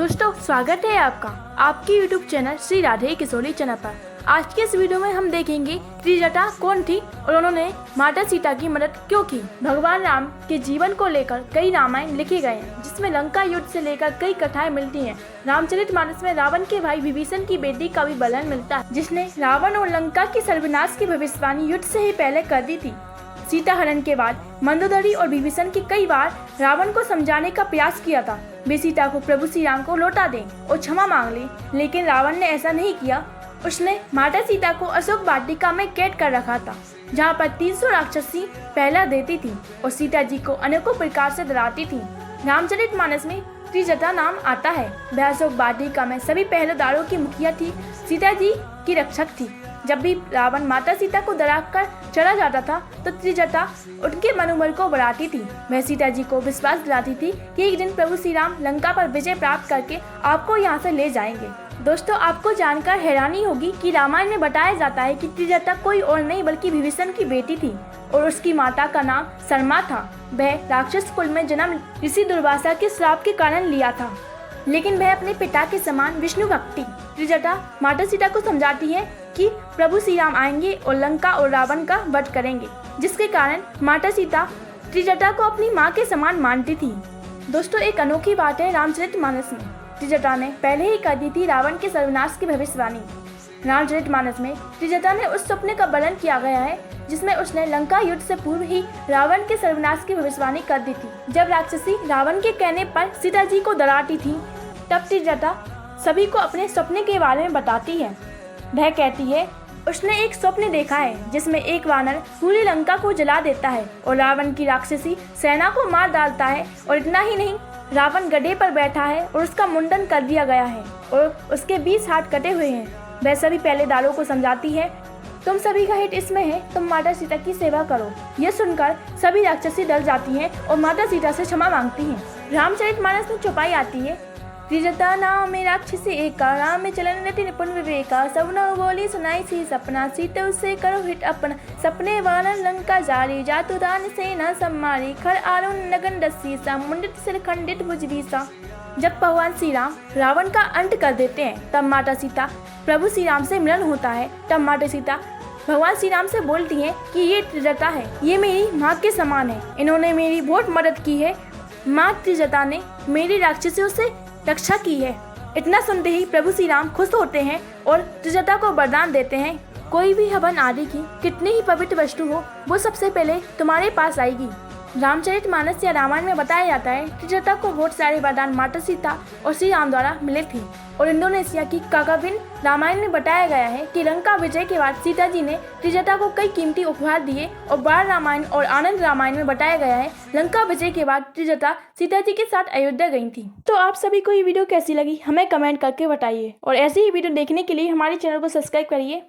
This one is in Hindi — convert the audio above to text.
दोस्तों स्वागत है आपका आपके YouTube चैनल श्री राधे किशोरी चैनल पर। आज के इस वीडियो में हम देखेंगे त्रिजटा कौन थी और उन्होंने माता सीता की मदद क्यों की। भगवान राम के जीवन को लेकर कई रामायण लिखे गए हैं जिसमें लंका युद्ध से लेकर कई कथाएं मिलती हैं। रामचरितमानस में रावण के भाई विभीषण की बेटी का भी वर्णन मिलता है जिसने रावण और लंका की सर्वनाश की भविष्यवाणी युद्ध से ही पहले कर दी थी। सीता हरण के बाद मंदोदरी और विभीषण की कई बार रावण को समझाने का प्रयास किया था वे सीता को प्रभु श्री राम को लौटा दें और क्षमा मांग लें, लेकिन रावण ने ऐसा नहीं किया। उसने माता सीता को अशोक वाटिका में कैद कर रखा था जहाँ पर 300 राक्षसी पहला देती थी और सीता जी को अनेकों प्रकार से डराती थी। रामचरितमानस में त्रिजटा नाम आता है। वह अशोक वाटिका में सभी पहरेदारों की मुखिया थी, सीता जी की रक्षक थी। जब भी रावण माता सीता को डराकर चला जाता था तो त्रिजटा उनके मनोबल को बढ़ाती थी। वह सीता जी को विश्वास दिलाती थी कि एक दिन प्रभु श्री राम लंका पर विजय प्राप्त करके आपको यहाँ से ले जाएंगे। दोस्तों आपको जानकर हैरानी होगी कि रामायण में बताया जाता है कि त्रिजटा कोई और नहीं बल्कि विभीषण की बेटी थी और उसकी माता का नाम शर्मा था। वह राक्षस कुल में जन्म ऋषि दुर्वासा के श्राप के कारण लिया था, लेकिन वह अपने पिता के समान विष्णु भक्ति। त्रिजटा माता सीता को समझाती है कि प्रभु श्री राम आएंगे और लंका और रावण का वध करेंगे, जिसके कारण माता सीता त्रिजटा को अपनी मां के समान मानती थी। दोस्तों एक अनोखी बात है रामचरितमानस में त्रिजटा ने पहले ही कर दी थी रावण के सर्वनाश की भविष्यवाणी। रामचरितमानस में त्रिजटा ने उस सपने का वर्णन किया गया है जिसमें उसने लंका युद्ध से पूर्व ही रावण के सर्वनाश की भविष्यवाणी कर दी थी। जब राक्षसी रावण के कहने पर सीता जी को डराती थी तब त्रिजटा सभी को अपने सपने के बारे में बताती है। वह कहती है उसने एक स्वप्न देखा है जिसमें एक वानर पूरी लंका को जला देता है और रावण की राक्षसी सेना को मार डालता है, और इतना ही नहीं रावण गधे पर बैठा है और उसका मुंडन कर दिया गया है और उसके 20 हाथ कटे हुए हैं। वह सभी पहरेदारों को समझाती है तुम सभी का हित इसमें है, तुम माता सीता की सेवा करो। यह सुनकर सभी राक्षसी डर जाती हैं और माता सीता से क्षमा मांगती हैं। रामचरितमानस में चौपाई आती है त्रिजटा नाम में राक्षसी एका, राम में चलन रति निपुण विवेका, सबनो बोली सुनाई सी सपना, सीते उससे करो हित अपना, सपने वानर लंका जारी, जातु दान सेना सम्मारी, खर आरुण नगन दस्सी सा, मुंडित सिर खंडित भुज सा। जब भगवान श्री राम रावण का अंत कर देते हैं तब माता सीता प्रभु श्री राम से मिलन होता है। तब माता सीता भगवान श्री राम से बोलती है कि ये त्रिजटा है, ये मेरी माँ के समान है, इन्होंने मेरी बहुत मदद की है। माँ त्रिजटा ने मेरी राक्षसियों से रक्षा की है। इतना सुनते ही प्रभु श्री राम खुश होते हैं और त्रिजटा को वरदान देते हैं कोई भी हवन आदि की कितनी ही पवित्र वस्तु हो वो सबसे पहले तुम्हारे पास आएगी। रामचरितमानस या रामायण में बताया जाता है त्रिजटा को बहुत सारे वरदान माता सीता और श्री राम द्वारा मिले थे। और इंडोनेशिया की काकाविन रामायण में बताया गया है कि लंका विजय के बाद सीता जी ने त्रिजटा को कई कीमती उपहार दिए। और बाल रामायण और आनंद रामायण में बताया गया है लंका विजय के बाद त्रिजटा सीता जी के साथ अयोध्या गई थी। तो आप सभी को ये वीडियो कैसी लगी हमें कमेंट करके बताइए और ऐसी ही वीडियो देखने के लिए हमारे चैनल को सब्सक्राइब करिए।